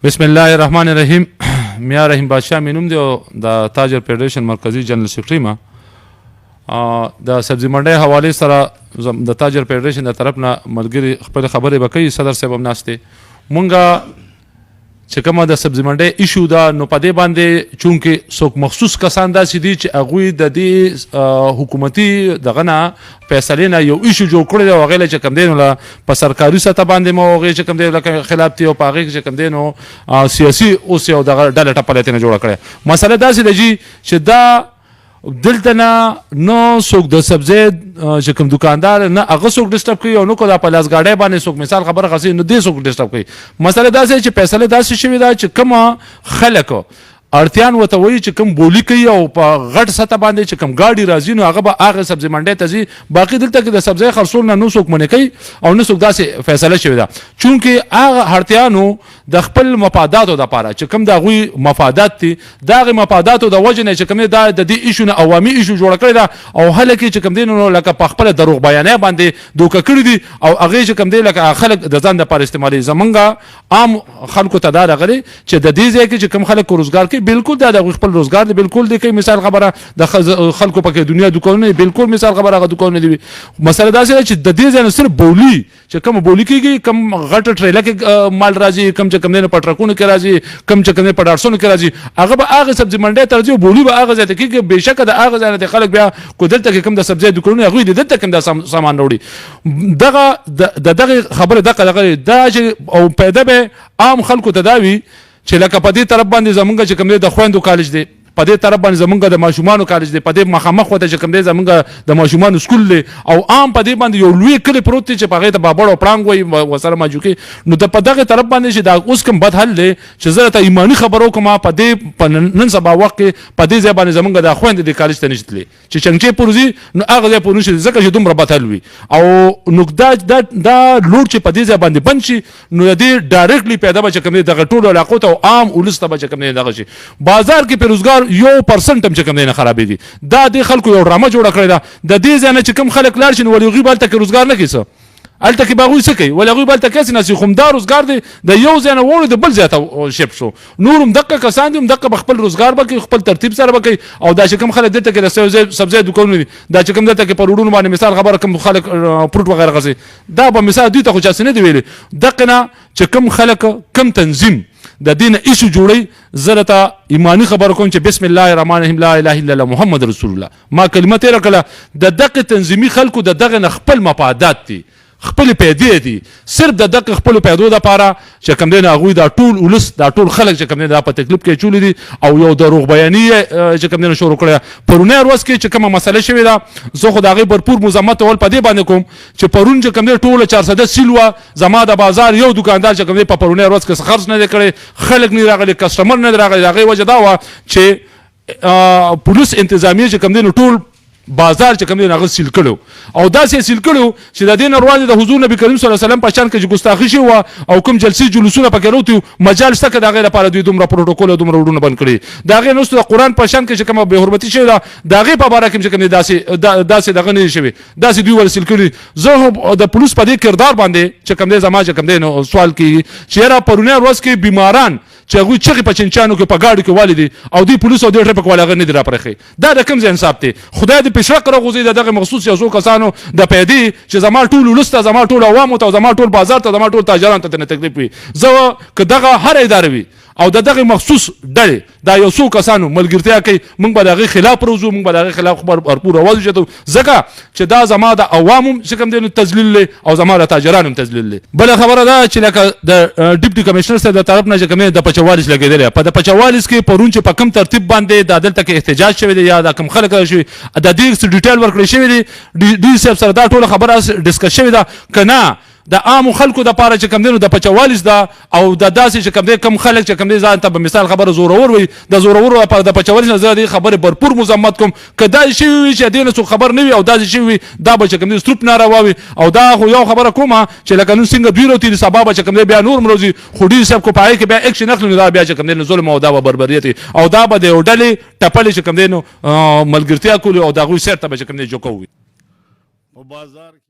بسم الله الرحمن الرحیم. میا رحیم بادشاه مې نوم دی او د تاجر فیډریشن مرکزي جنرال سیکرټري ما. د سبزي منډۍ حوالې سره د تاجر فیډریشن د طرف نه ملګري خپل خبرې به کوي. صدر صاحب هم ناست دی. مونږه چې کومه د سبزي منډۍ ایشو ده نو په دې باندې چونکې څوک مخصوص کسان داسې دي چې هغوی د دې حکومتي دغه نه فیصلې نه یو ایشو جوړ کړی دی او هغې له چې کوم دی نو په سرکاري سطح باندې مو هغې چې کوم دی لکه خلاف دي او په هغې کې چې کوم دی نو سیاسي اوس یو دغه ډله ټپله یې ترېنه جوړه کړې. مسله داسې ده چې دا دلته نه څوک د سبزۍ چې کوم دوکاندار نه هغه څوک ډسټرب کوي او نه کو دا په لاسګاډۍ باندې څوک مثال خبره خسي نو دې څوک ډسټرب کوي. مسله داسې چې فیصله داسې شوې ده چې کومه خلک اړتیان ورته وایي چې کوم بولي کوي او په غټ سطح باندې چې کوم ګاډي راځي نو هغه به هغه سبزي منډۍ ته ځي. باقي دلته کې د سبزۍ خرڅول نه نو څوک منع کوي او نه څوک داسې فیصله شوې ده چونکې هغه اړتیانو د خپل مفاداتو دپاره چې کوم د هغوی مفادات دي د هغې مفاداتو د وجې نه چې کوم دی دا د دې ایشو نه عوامي ایشو جوړه کړې ده او خلک یې چې کوم دی نو لکه په خپله دروغ بیانۍ باندې دوکه کړي دي او هغې چې کوم دی لکه خلک د ځان دپاره استعمالوي. زمونږ عام خلکو ته دا راغلی چې د دې ځای کې چې کوم خلک روزګار کوي بالکل دا د هغوی خپل روزګار دی بالکل دی کوي. مثال خبره د خلکو پکې دنیا دوکانونه بالکل مثال خبره هغه دوکانونه دي. مسله داسې ده چې د دې ځای نه صرف بولي چې کوم بولي کېږي کوم غټه ټریله کې مال راځي کوم چې کوم دی نو په ټرکونو کې راځي کوم چې کوم دی په ډارسونو کې راځي هغه به هغه سبزي منډۍ ته راځي او بولي به هغه ځای ته کېږي. بېشکه د هغه ځای نه د خلک بیا کو دلته کې کوم د سبزۍ دوکانونه هغوی دي دلته کوم دا سامان راوړي. دغه د دغې خبرې دغه دا چې او پیدا به عام خلکو ته دا وي چې لکه په دې طرف باندې زمونږ چې کوم دی د خویندو کالج دی په دې طرف باندې زمونږ د ماشومانو کالج دی په دې مخامخ ورته چې کوم دی زمونږ د ماشومانو سکول دی او عام په دې باندې یو لوی کلی پروت دی چې په هغې ته بابړ او پړانګ وایي ورسره ماجوکې نو د په دغې طرف باندې چې دا اوس کوم بد حل دی چې زه راته ایماني خبر وکړم په دې په نن سبا وخت کې په دې ځای باندې زمونږ د خویندې د کالج ته نشي تللی چې چنګچې پورې ځي نو هغه ځای پورې نشي ځکه چې دومره بد حل وي او نو دا لوډ چې په دې ځای باندې بند شي نو د دې ډایرکټلی پیدا به چې کوم دی دغه ټولو علاقو ته او عام ولس ته به چې کوم دی دغه شي. بازار کې په روزګار 1% چې کوم دی نه خرابېږي. دا د خلکو یو ډرامه جوړه کړې ده. د دې ځای نه چې کوم خلک لاړ شي نو ولې هغوی به هلته کې روزګار نه کوي څه هلته کې به هغوی څه کوي ولې هغوی به هلته کسې ناستي خو همدا روزګار دی د یو ځای نه وړو د بل ځای ته شپ شو. نور هم دقه کسان دي همدقه به خپل روزګار به کوي خپل ترتیب سره به کوي او دا چې کوم خلک دلته کې د سبزۍ دوکانونه دي دا چې کوم دلته کې په روډونو باندې مثال خبره کوم خلک فروټ وغیره غځي دا به مثال دوی ته خو چاسې نه دي ویلي. دقه نه چې کوم خلک کوم تنظیم د دې نه ایشو جوړوي زه راته ایماني خبره کوم چې بسم الله الرحمن الرحیم لا اله الا الله محمد رسول الله ما کلمه تېره کړله. د دغه تنظیمي خلکو د دغه نه خپل مفادات دي خپل پیدې دي صرف د دغه خپل پیدو دپاره چې کوم دی نه هغوی دا ټول ولس دا ټول خلک چې کوم دی دا په تکلیف کې اچولي دي او یو دروغ بیاني چې کوم دی نه شروع کړې. پرونی ورځ کې چې کومه مسله شوې ده زه خو د هغې بھرپور مذمت اول په دې باندې کوم چې پرون چې کوم دی ټوله 400 سیل وه زما د بازار یو دوکاندار چې کوم دی په پرونی ورځ کې څه خرڅ نه دی کړی خلک نه راغلي کسټمر نه دی راغلی. د هغې وجه دا وه چې پولیس انتظامیه چې کوم دی نو ټول بازار چې کوم دی هغه سیل کړو او داسې سیل کړو چې د دې نه وړاندې د حضور نبي کریم صلی الله علیه وسلم په شان کې چې ګستاخي شوې وه او کوم جلسې جلوسونه پکې راوتي مجال شته که د هغې لپاره دوی دومره پروټوکول او دومره وډونه بند کړي. د هغې نه وروسته د قرآن په شان کې چې کومه بې حرمتي شوې ده د هغې په باره کې چې کوم دی داسې دغه نه دي شوي داسې دوی ور سیل کړي. زه هم د پولیس په دې کردار باندې چې کوم دی زما چې کوم دی نو سوال کېږي چې یاره پرونی ورځ کې بیماران چې هغوی چغې په چنچانو کې په ګاډو کې والي دي او دوی پولیس او دوی ټرفک والا هغه نه دي راپرېښی. دا د کوم ځای انصاف دی؟ خدای دې پیشرق راغورځوي د دغه مخصوص یو څو کسانو د پیدې چې زما ټول ولس ته زما ټول عوامو ته زما ټول بازار ته زما ټول تاجرانو ته ترېنه تکلیف وي. زه که دغه هر اداره وي او د دغه مخصوص ډلې دا یو څو کسانو ملګرتیا کوي موږ به د هغې خلاف روزو موږ به د هغې خلاف بھرپور اواز اوچتو ځکه چې دا زما د عوامو چې کوم دی نو تذلیل دی او زما د تاجرانو هم تذلیل دی. بله خبره دا چې لکه د ډیپټي کمشنر صاحب د طرف نه چې کوم دی د پچوالس لګېدلی په د پچوالس کې پرون چې په کوم ترتیب باندې دا دلته کې احتجاج شوی دی یا دا کوم خلک شوي د دې څه ډیټیل ورکړی شوی دی ډي صاحب سره دا ټوله خبره ډسکس شوې ده که نه د عامو خلکو دپاره چې کوم دی نو د پچوالس ده او د داسې چې کوم دی کم خلک چې کوم دی ځان ته به مثال خبره زورور وي د زورورو لپاره د پچوالس نه زه دې خبرې بھرپور مذمت کوم. که داسې شوي وي چې دې نه څوک خبر نه وي او داسې شوي وي دا به چې کوم دی ستروپ ناروا وي او دا خو یو خبره کومه چې لکه نن څنګه دوی راوتي سبا به چې کوم دی بیا نور هم راځي خو ډي صاحب کو په هغې کې بیا اکشن اخلي نو دا بیا چې کوم دی نو ظلم او دا به بربریت او دا به د یو ډلې ټپلې چې کوم دی نو ملګرتیا کولي او د هغوی سیر ته به چې کوم دی جوکه وي په بازار